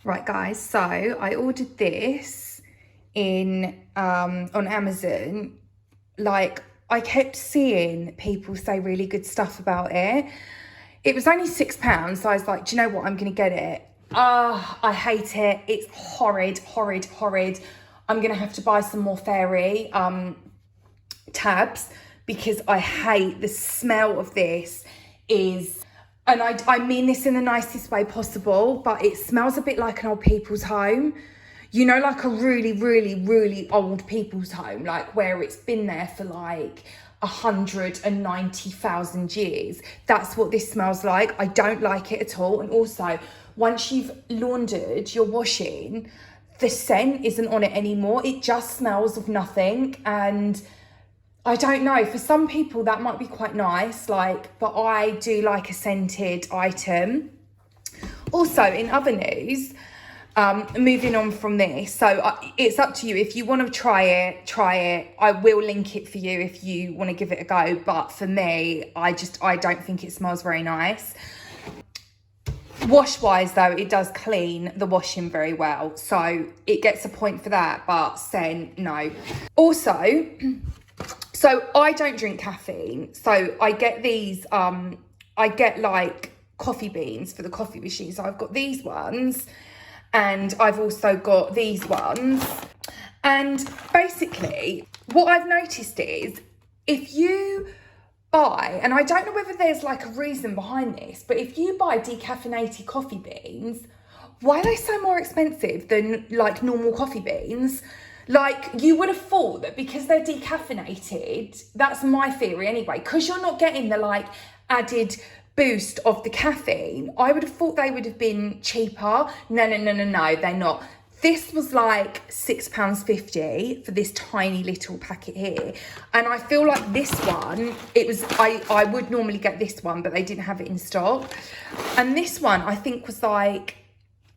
Right guys, so I ordered this in on Amazon. Like, I kept seeing people say really good stuff about it. It was only £6, so I was like, do you know what, I'm gonna get it. I hate it. It's horrid, horrid, horrid. I'm gonna have to buy some more fairy tabs because I hate the smell of this. And I mean this in the nicest way possible, but it smells a bit like an old people's home. You know, like a really, really, really old people's home, like where it's been there for like 190,000 years. That's what this smells like. I don't like it at all. And also, once you've laundered your washing, the scent isn't on it anymore. It just smells of nothing. And I don't know, for some people that might be quite nice, like, but I do like a scented item. Also, in other news, moving on from this, so it's up to you. If you want to try it. I will link it for you if you want to give it a go. But for me, I don't think it smells very nice. Wash-wise, though, it does clean the washing very well. So it gets a point for that, but scent, no. Also, so I don't drink caffeine. So I get these, I get like coffee beans for the coffee machine. So I've got these ones and I've also got these ones. And basically what I've noticed is if you buy, and I don't know whether there's like a reason behind this, but if you buy decaffeinated coffee beans, why are they so more expensive than like normal coffee beans? Like, you would have thought that because they're decaffeinated, that's my theory anyway, because you're not getting the like added boost of the caffeine, I would have thought they would have been cheaper. No, they're not. This was like £6.50 for this tiny little packet here. And I feel like this one, I would normally get this one, but they didn't have it in stock. And this one I think was like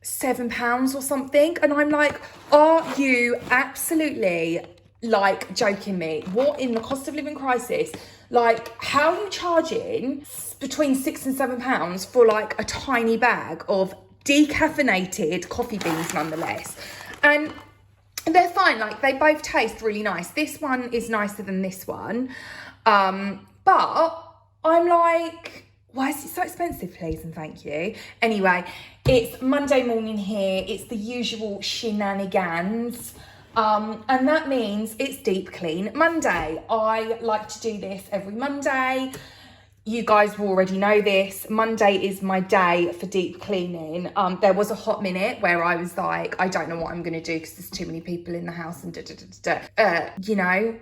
£7 or something. And I'm like, are you absolutely like joking me? What in the cost of living crisis? Like, how are you charging between £6 and £7 for like a tiny bag of decaffeinated coffee beans nonetheless? And they're fine, like they both taste really nice. This one is nicer than this one. But I'm like, why is it so expensive, please and thank you? Anyway, it's Monday morning here. It's the usual shenanigans. And that means it's Deep Clean Monday. I like to do this every Monday. You guys will already know this. Monday is my day for deep cleaning. There was a hot minute where I was like, I don't know what I'm going to do because there's too many people in the house and you know,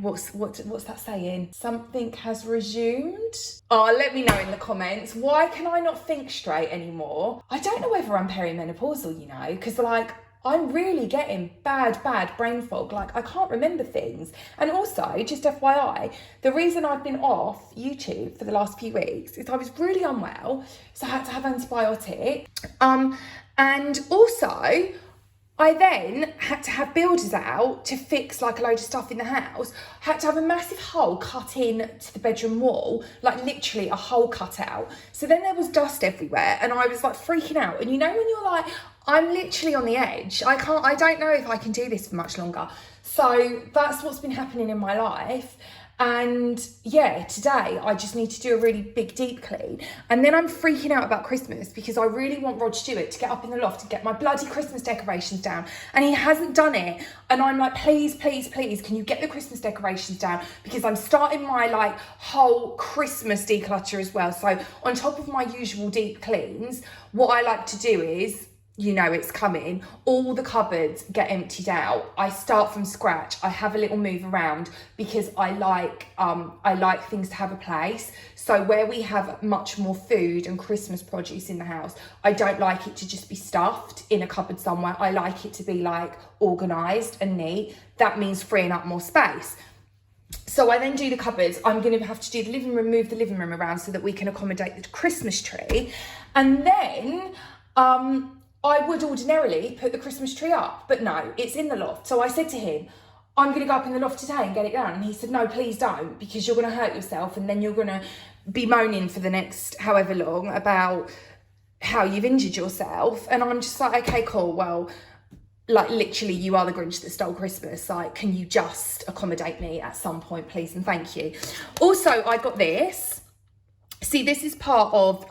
what's that saying? Something has resumed. Oh, let me know in the comments. Why can I not think straight anymore? I don't know whether I'm perimenopausal, you know, because like, I'm really getting bad brain fog. Like, I can't remember things. And also, just FYI, the reason I've been off YouTube for the last few weeks is I was really unwell, so I had to have antibiotic. And also, I then had to have builders out to fix like a load of stuff in the house. Had to have a massive hole cut in to the bedroom wall, like literally a hole cut out. So then there was dust everywhere and I was like freaking out. And you know when you're like, I'm literally on the edge. I don't know if I can do this for much longer. So that's what's been happening in my life. And yeah, today I just need to do a really big deep clean. And then I'm freaking out about Christmas because I really want Rod Stewart to get up in the loft and get my bloody Christmas decorations down. And he hasn't done it. And I'm like, please, can you get the Christmas decorations down? Because I'm starting my like whole Christmas declutter as well. So on top of my usual deep cleans, what I like to do is, you know it's coming, all the cupboards get emptied out. I start from scratch. I have a little move around because I like things to have a place. So where we have much more food and Christmas produce in the house, I don't like it to just be stuffed in a cupboard somewhere. I like it to be like organised and neat. That means freeing up more space. So I then do the cupboards. I'm going to have to do the living room, move the living room around so that we can accommodate the Christmas tree. And then I would ordinarily put the Christmas tree up, but no, it's in the loft. So I said to him, I'm going to go up in the loft today and get it done. And he said, no, please don't, because you're going to hurt yourself and then you're going to be moaning for the next however long about how you've injured yourself. And I'm just like, okay, cool, well, like literally you are the Grinch that stole Christmas. Like, can you just accommodate me at some point, please, and thank you. Also, I got this. See, this is part of,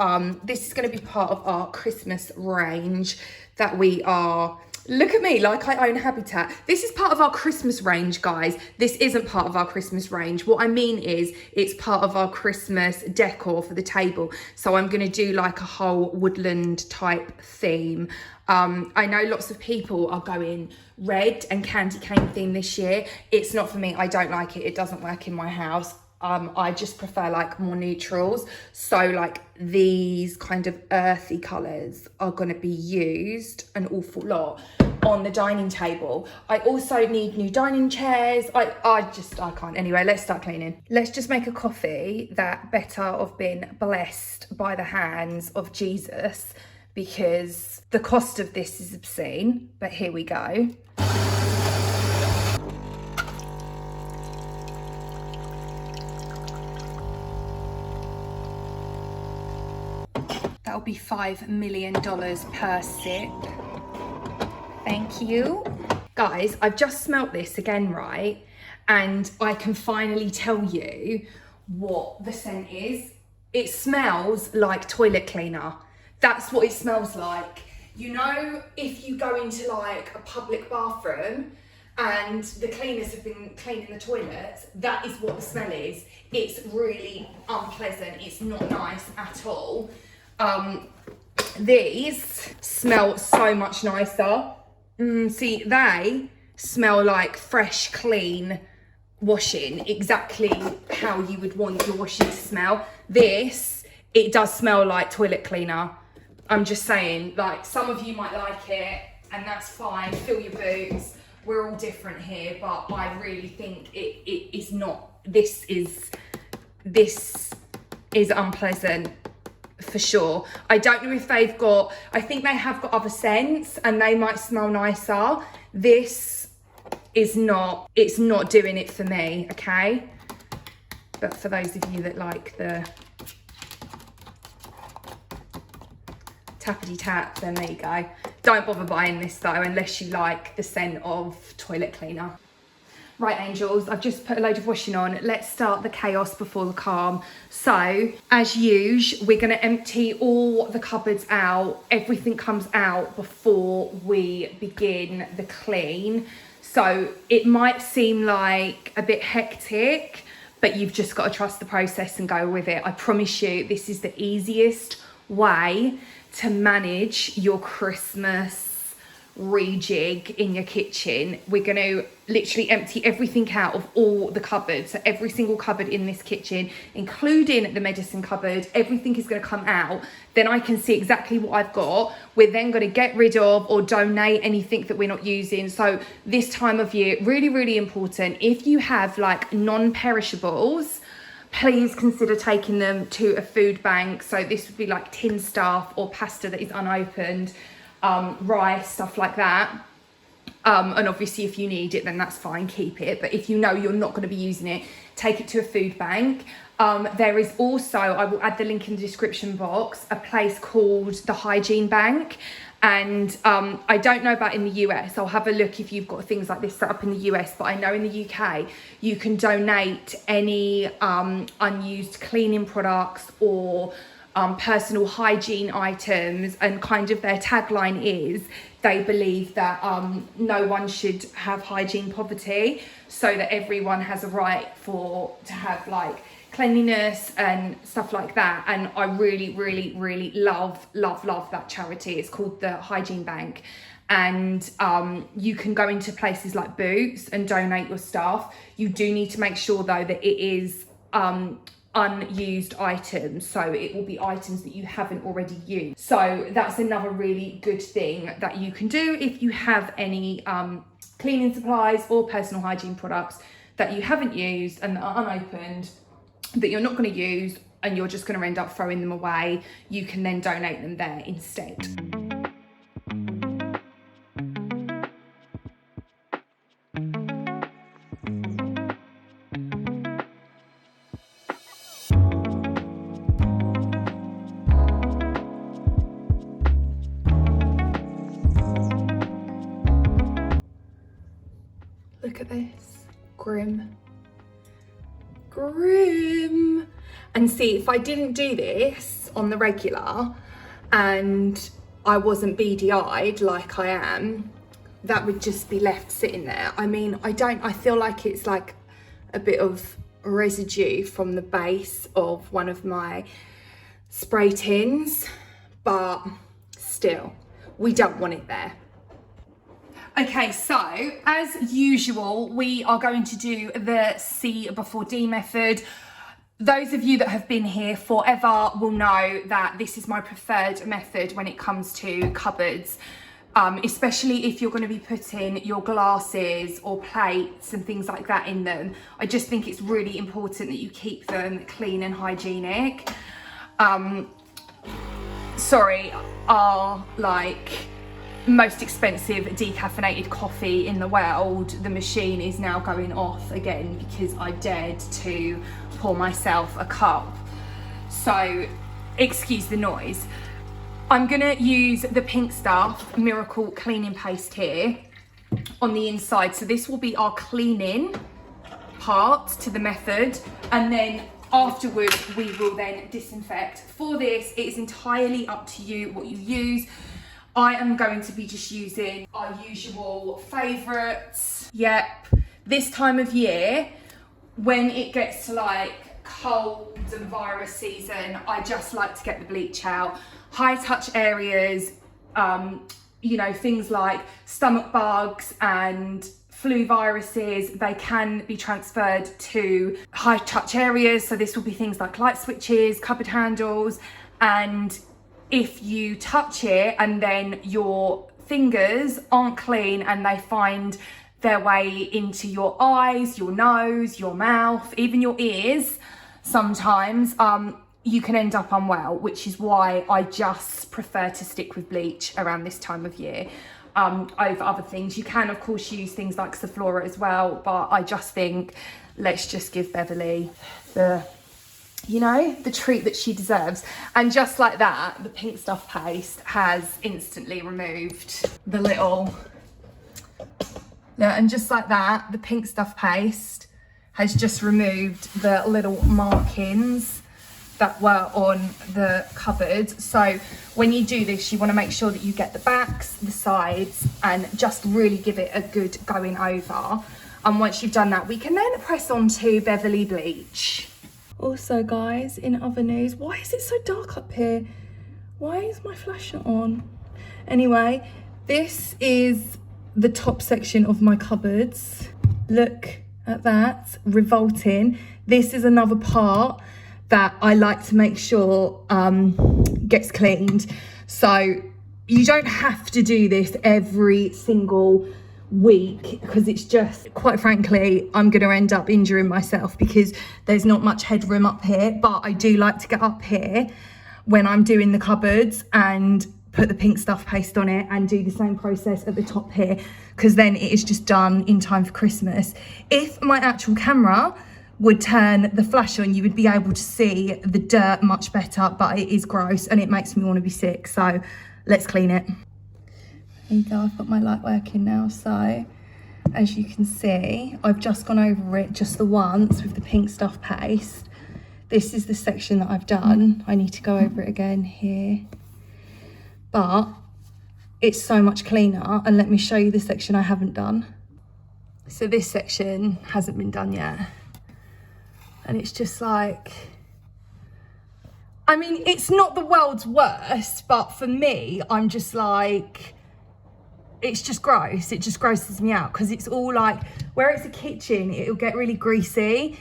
this is going to be part of our Christmas range that we are, look at me, like I own Habitat. This is part of our Christmas range, guys. This isn't part of our Christmas range. What I mean is it's part of our Christmas decor for the table. So I'm going to do like a whole woodland type theme. I know lots of people are going red and candy cane theme this year. It's not for me. I don't like it. It doesn't work in my house. I just prefer like more neutrals. So like these kind of earthy colours are going to be used an awful lot on the dining table. I also need new dining chairs. I can't. Anyway, let's start cleaning. Let's just make a coffee that better have been blessed by the hands of Jesus, because the cost of this is obscene. But here we go. That'll be $5 million per sip. Thank you. Guys, I've just smelt this again, right? And I can finally tell you what the scent is. It smells like toilet cleaner. That's what it smells like. You know, if you go into like a public bathroom and the cleaners have been cleaning the toilets, that is what the smell is. It's really unpleasant. It's not nice at all. These smell so much nicer. See, they smell like fresh, clean washing, exactly how you would want your washing to smell. This, it does smell like toilet cleaner. I'm just saying, like, some of you might like it, and that's fine. Fill your boots. We're all different here, but I really think it is not. This is unpleasant. For sure. I don't know if they've got, I think they have got other scents and they might smell nicer. This is not, it's not doing it for me, okay? But for those of you that like the tappity tap, then there you go. Don't bother buying this though, unless you like the scent of toilet cleaner. Right, angels, I've just put a load of washing on. Let's start the chaos before the calm. So, as usual, we're going to empty all the cupboards out. Everything comes out before we begin the clean. So, it might seem like a bit hectic, but you've just got to trust the process and go with it. I promise you, this is the easiest way to manage your Christmas rejig in your kitchen. We're going to literally empty everything out of all the cupboards. So every single cupboard in this kitchen, including the medicine cupboard, everything is going to come out. Then I can see exactly what I've got. We're then going to get rid of or donate anything that we're not using. So this time of year, really, really important. If you have like non-perishables, please consider taking them to a food bank. So this would be like tin stuff or pasta that is unopened, rice, stuff like that. And obviously if you need it, then that's fine, keep it. But if you know you're not going to be using it, take it to a food bank. There is also, I will add the link in the description box, a place called the Hygiene Bank. And I don't know about in the US. I'll have a look if you've got things like this set up in the US. But I know in the UK, you can donate any unused cleaning products or personal hygiene items, and kind of their tagline is they believe that no one should have hygiene poverty, so that everyone has a right to have like cleanliness and stuff like that. And I really, really, really love that charity. It's called the Hygiene Bank. And you can go into places like Boots and donate your stuff. You do need to make sure though that it is unused items, so it will be items that you haven't already used. So that's another really good thing that you can do if you have any cleaning supplies or personal hygiene products that you haven't used and that are unopened, that you're not going to use and you're just going to end up throwing them away. You can then donate them there instead. Look at this, grim. Grim. And see, if I didn't do this on the regular and I wasn't beady-eyed like I am, that would just be left sitting there. I mean, I feel like it's like a bit of residue from the base of one of my spray tins, but still, we don't want it there. Okay, so as usual, we are going to do the C before D method. Those of you that have been here forever will know that this is my preferred method when it comes to cupboards, especially if you're going to be putting your glasses or plates and things like that in them. I just think it's really important that you keep them clean and hygienic. Our like most expensive decaffeinated coffee in the world, the machine is now going off again because I dared to pour myself a cup. So excuse the noise. I'm gonna use the Pink Stuff Miracle Cleaning Paste here on the inside. So this will be our cleaning part to the method, and then afterwards we will then disinfect. For this, it is entirely up to you what you use. I am going to be just using our usual favourites. Yep, this time of year, when it gets to like cold and virus season, I just like to get the bleach out. High touch areas, you know, things like stomach bugs and flu viruses, they can be transferred to high touch areas. So this will be things like light switches, cupboard handles, and if you touch it and then your fingers aren't clean and they find their way into your eyes, your nose, your mouth, even your ears, sometimes you can end up unwell, which is why I just prefer to stick with bleach around this time of year over other things. You can of course use things like Sephora as well, but I just think let's just give Beverly the, you know, the treat that she deserves. And just like that, the Pink Stuff paste has instantly removed the little, and just like that, the Pink Stuff paste has just removed the little markings that were on the cupboard. So when you do this, you want to make sure that you get the backs, the sides, and just really give it a good going over. And once you've done that, we can then press on to Beverly Bleach. Also guys, in other news, why is it so dark up here? Why is my flash not on? Anyway, this is the top section of my cupboards. Look at that, revolting. This is another part that I like to make sure gets cleaned. So you don't have to do this every single week, because it's just, quite frankly, I'm going to end up injuring myself because there's not much headroom up here. But I do like to get up here when I'm doing the cupboards and put the Pink Stuff paste on it and do the same process at the top here, because then it is just done in time for Christmas. If my actual camera would turn the flash on, you would be able to see the dirt much better, but it is gross and it makes me want to be sick. So let's clean it. There you go, I've got my light working now. So as you can see, I've just gone over it just the once with the Pink Stuff paste. This is the section that I've done. I need to go over it again here, but it's so much cleaner. And let me show you the section I haven't done. So this section hasn't been done yet. And it's just like, I mean, it's not the world's worst, but for me, I'm just like, it's just gross. It just grosses me out, because it's all like, where it's a kitchen, it'll get really greasy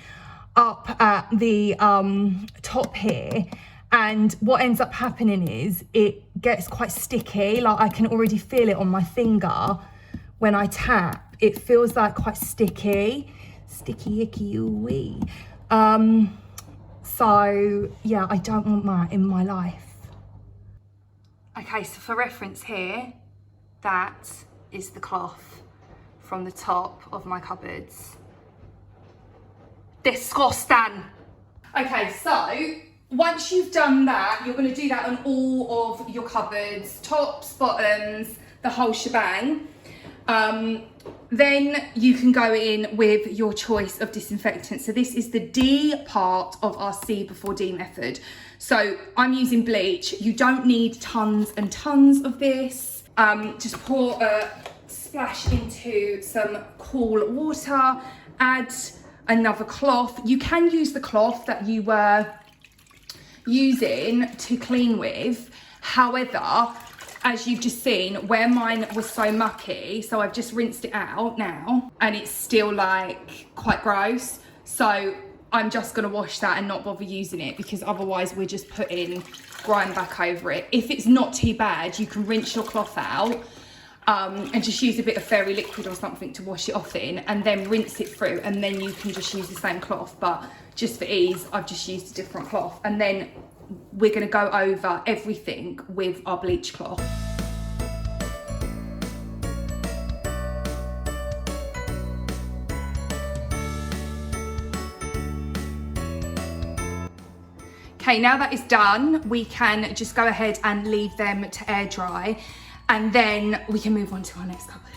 up at the top here. And what ends up happening is it gets quite sticky. Like I can already feel it on my finger when I tap. It feels like quite sticky, icky, ooh-wee. So yeah, I don't want that in my life. Okay, so for reference here, that is the cloth from the top of my cupboards. Disgusting. Okay, so once you've done that, you're going to do that on all of your cupboards, tops, bottoms, the whole shebang. Then you can go in with your choice of disinfectant. So this is the D part of our C before D method. So I'm using bleach. You don't need tons and tons of this. Just pour a splash into some cool water, add another cloth. You can use the cloth that you were using to clean with. However, as you've just seen, where mine was so mucky, so I've just rinsed it out now and it's still like quite gross. So I'm just gonna wash that and not bother using it, because otherwise we're just putting grime back over it. If it's not too bad, you can rinse your cloth out and just use a bit of fairy liquid or something to wash it off in, and then rinse it through, and then you can just use the same cloth. But just for ease, I've just used a different cloth. And then we're gonna go over everything with our bleach cloth. Okay, now that is done, we can just go ahead and leave them to air dry, and then we can move on to our next cupboard.